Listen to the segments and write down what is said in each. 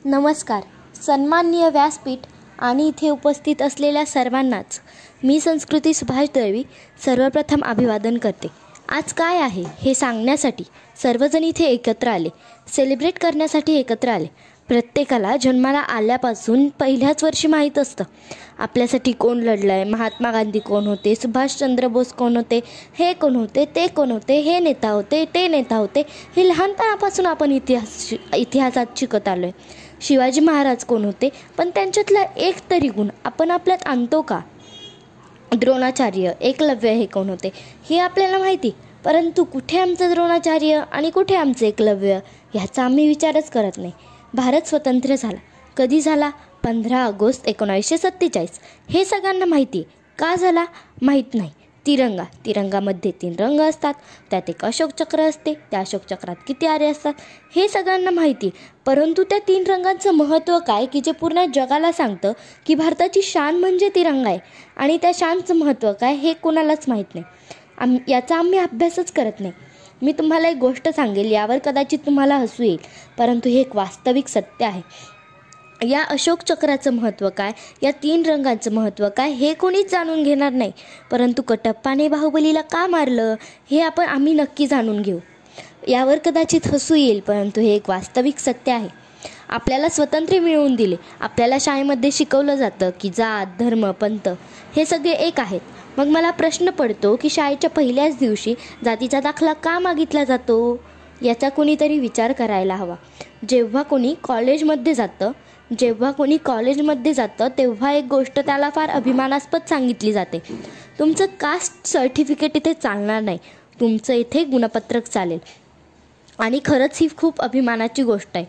नमस्कार. सन्माननीय व्यासपीठ आणि इथे उपस्थित असलेल्या सर्वांनाच मी संस्कृती सुभाष दळवी सर्वप्रथम अभिवादन करते. आज काय आहे हे सांगण्यासाठी सर्वजण इथे एकत्र आले, सेलिब्रेट करण्यासाठी एकत्र आले. प्रत्येकाला जन्माला आल्यापासून पहिल्याच वर्षी माहीत असतं आपल्यासाठी कोण लढलं आहे, महात्मा गांधी कोण होते, सुभाषचंद्र बोस कोण होते, हे कोण होते, ते कोण होते, हे नेता होते, ते नेता होते. हे लहानपणापासून आपण इतिहासात शिकत आलो आहे. शिवाजी महाराज कोण होते, पण त्यांच्यातला एक तरी गुण आपण आपल्यात आणतो का? द्रोणाचार्य, एकलव्य हे कोण होते हे आपल्याला माहिती, परंतु कुठे आमचं द्रोणाचार्य आणि कुठे आमचं एकलव्य ह्याचा आम्ही विचारच करत नाही. भारत स्वतंत्र झाला कधी झाला? 15 ऑगस्ट 1947. हे सगळ्यांना माहिती आहे. का झाला माहीत नाही. तिरंगामध्ये 3 रंग असतात, त्यात एक अशोक चक्र असते, त्या अशोक चक्रात किती आरे असतात हे सगळ्यांना माहिती. परंतु त्या 3 रंगांचं महत्त्व काय की जे पूर्ण जगाला सांगतं की भारताची शान म्हणजे तिरंगा आहे, आणि त्या शानचं महत्त्व काय हे कोणालाच माहीत नाही. याचा आम्ही अभ्यासच करत नाही. मी तुम्हाला एक गोष्ट सांगेल, यावर कदाचित तुम्हाला हसू येईल, परंतु हे एक वास्तविक सत्य आहे. या अशोक चक्राचं महत्त्व काय, या 3 रंगांचं महत्त्व काय हे कोणीच जाणून घेणार नाही. परंतु कटप्पाने बाहुबलीला का मारलं हे आम्ही नक्की जाणून घेऊ. यावर कदाचित हसू येईल, परंतु हे एक वास्तविक सत्य आहे. आपल्याला स्वातंत्र्य मिळवून दिले. आपल्याला शाळेमध्ये शिकवलं जातं की जात, धर्म, पंथ हे सगळे एक आहेत. मग मला प्रश्न पडतो की शाळेच्या पहिल्याच दिवशी जातीचा दाखला का मागितला जातो याचा कोणीतरी विचार करायला हवा. जेव्हा कोणी कॉलेजमध्ये जातं तेव्हा एक गोष्ट त्याला फार अभिमानास्पद सांगितली जाते. तुमचं कास्ट सर्टिफिकेट इथे चालणार नाही, तुमचं इथे गुणपत्रक चालेल. आणि खरंच ही खूप अभिमानाची गोष्ट आहे.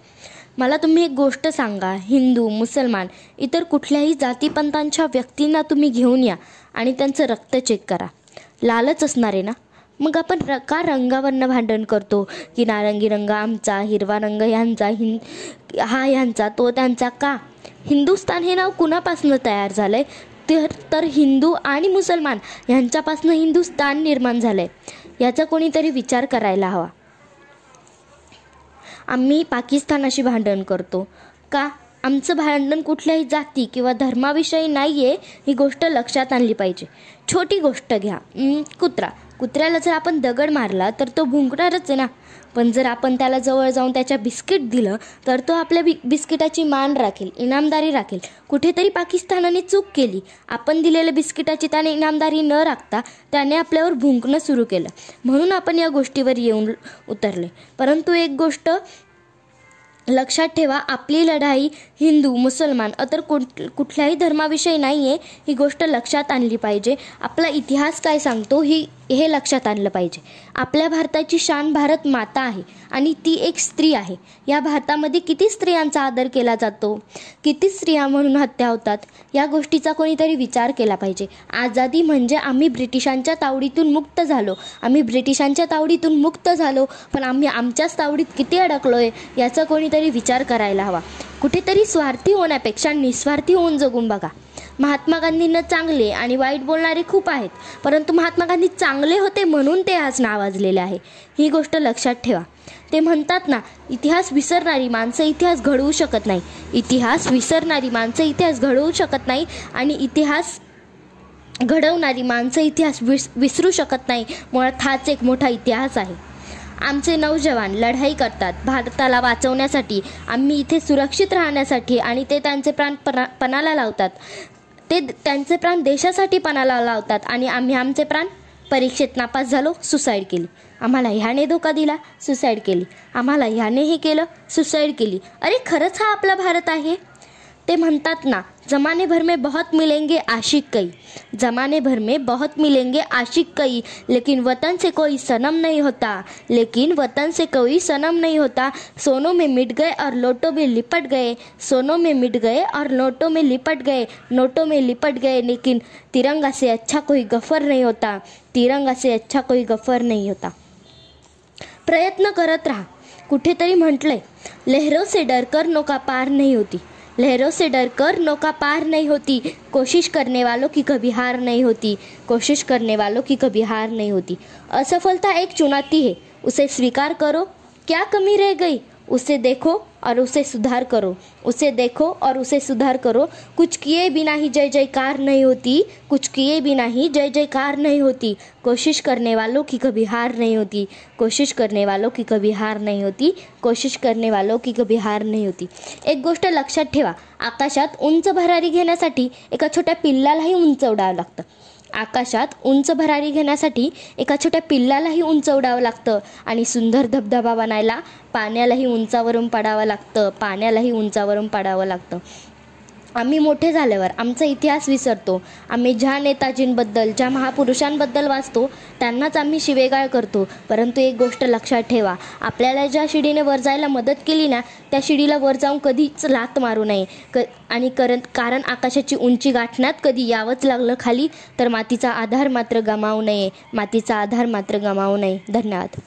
मला तुम्ही एक गोष्ट सांगा, हिंदू, मुसलमान, इतर कुठल्याही जातीपंथांच्या व्यक्तींना तुम्ही घेऊन या आणि त्यांचं रक्त चेक करा. लालच असणार आहे ना? मग आपण का रंगावरनं भांडण करतो की नारंगी रंग आमचा, हिरवा रंग ह्यांचा, ह्यांचा, तो त्यांचा? का? हिंदुस्थान हे नाव कुणापासून तयार झालं आहे? तर हिंदू आणि मुसलमान ह्यांच्यापासून हिंदुस्थान निर्माण झालं आहे. याचा कोणीतरी विचार करायला हवा. आम्ही पाकिस्तानाशी भांडण करतो का? आमचं भांडण कुठल्याही जाती किंवा धर्माविषयी नाही आहे, ही गोष्ट लक्षात आणली पाहिजे. छोटी गोष्ट घ्या, कुत्र्याला जर आपण दगड मारला तर तो भुंकणारच आहे ना. पण जर आपण त्याला जवळ जाऊन त्याच्या बिस्किट दिलं तर तो आपल्या बिस्किटाची मान राखेल, इनामदारी राखेल. कुठेतरी पाकिस्तानाने चूक केली. आपण दिलेल्या बिस्किटाची त्याने इनामदारी न राखता त्याने आपल्यावर भुंकणं सुरू केलं, म्हणून आपण या गोष्टीवर येऊन उतरले. परंतु एक गोष्ट लक्षात ठेवा, आपली लढाई हिंदू, मुसलमान, इतर कुठल्याही धर्माविषयी नाही आहे. ही गोष्ट लक्षात आणली पाहिजे. आपला इतिहास काय सांगतो हे लक्षात आणलं पाहिजे. आपल्या भारताची शान भारत माता आहे आणि ती एक स्त्री आहे. या भारतामध्ये किती स्त्रियांचा आदर केला जातो, किती स्त्रिया म्हणून हत्या होतात, या गोष्टीचा कोणीतरी विचार केला पाहिजे. आझादी म्हणजे आम्ही ब्रिटिशांच्या तावडीतून मुक्त झालो, पण आम्ही आमच्याच तावडीत किती अडकलो आहे याचा कोणीतरी विचार करायला हवा. कुठेतरी स्वार्थी होण्यापेक्षा निस्वार्थी होऊन जगून बघा. महात्मा गांधींना चांगले आणि वाईट बोलणारे खूप आहेत, परंतु महात्मा गांधी चांगले होते म्हणून ते आज नावाजलेले आहे. ही गोष्ट लक्षात ठेवा. ते म्हणतात ना, इतिहास विसरणारी माणसं इतिहास घडवू शकत नाही, आणि इतिहास घडवणारी माणसं इतिहास विसरू शकत नाही. मुळात हाच एक मोठा इतिहास आहे. आमचे नौजवान लढाई करतात भारताला वाचवण्यासाठी, आम्ही इथे सुरक्षित राहण्यासाठी, आणि ते त्यांचे प्राण पणाला लावतात. ते त्यांचे प्राण देशासाठी पणाला लावतात, आणि आम्ही आमचे प्राण परीक्षेत नापास झालो, सुसाईड केली. आम्हाला ह्याने धोका दिला, सुसाईड केली. आम्हाला ह्याने हे केलं, सुसाईड केली. अरे खरंच हा आपला भारत आहे? ते म्हणतात ना, जमाने भर में बहुत मिलेंगे आशिक कई, लेकिन वतन से कोई सनम नहीं होता. सोनों में मिट गए और लोटों में लिपट गए, लेकिन तिरंगा से अच्छा कोई गफर नहीं होता. प्रयत्न करत राहा. कुठेतरी म्हटलंय, लहरों से डरकर नौका पार नहीं होती, कोशिश करने वालों की कभी हार नहीं होती. असफलता एक चुनौती है, उसे स्वीकार करो. क्या कमी रह गई उसे देखो, और उसे सुधार करो, उसे देखो और उसे सुधार करो। कुछ किए बिना ही जय जयकार नहीं होती, कुछ किए बिना ही जय जयकार नहीं होती। कोशिश करने वालों की कभी हार नहीं होती, कोशिश करने वालों की कभी हार नहीं होती, कोशिश करने वालों की कभी हार नाही होती। एक गोष्ट लक्षात ठेवा, आकाशात उंच भरारी घेण्यासाठी एका छोट्या पिल्लालाही उंच उडावं लागतं। आकाशात उंच भरारी घेण्यासाठी एका छोट्या पिल्लालाही उंच उडावं लागतं आणि सुंदर धबधबा बनायला पाण्यालाही उंचावरून पडावं लागतं, पाण्यालाही उंचावरून पडावं लागतं। आम्ही मोठे झाल्यावर आमचा इतिहास विसरतो। आम्ही ज्या नेताजींबद्दल, ज्या महापुरुषांबद्दल वाचतो त्यांनाच आम्ही शिवेगाळ करतो। परंतु एक गोष्ट लक्षात ठेवा, आपल्याला ज्या शिडीने वर जायला मदत केली ना, त्या शिडीला वर जाऊन कधीच लाथ मारू नये। कारण आकाशाची उंची गाठण्यात कधी यावंच लागलं खाली तर मातीचा आधार मात्र गमावू नये, मातीचा आधार मात्र गमावू नये। धन्यवाद।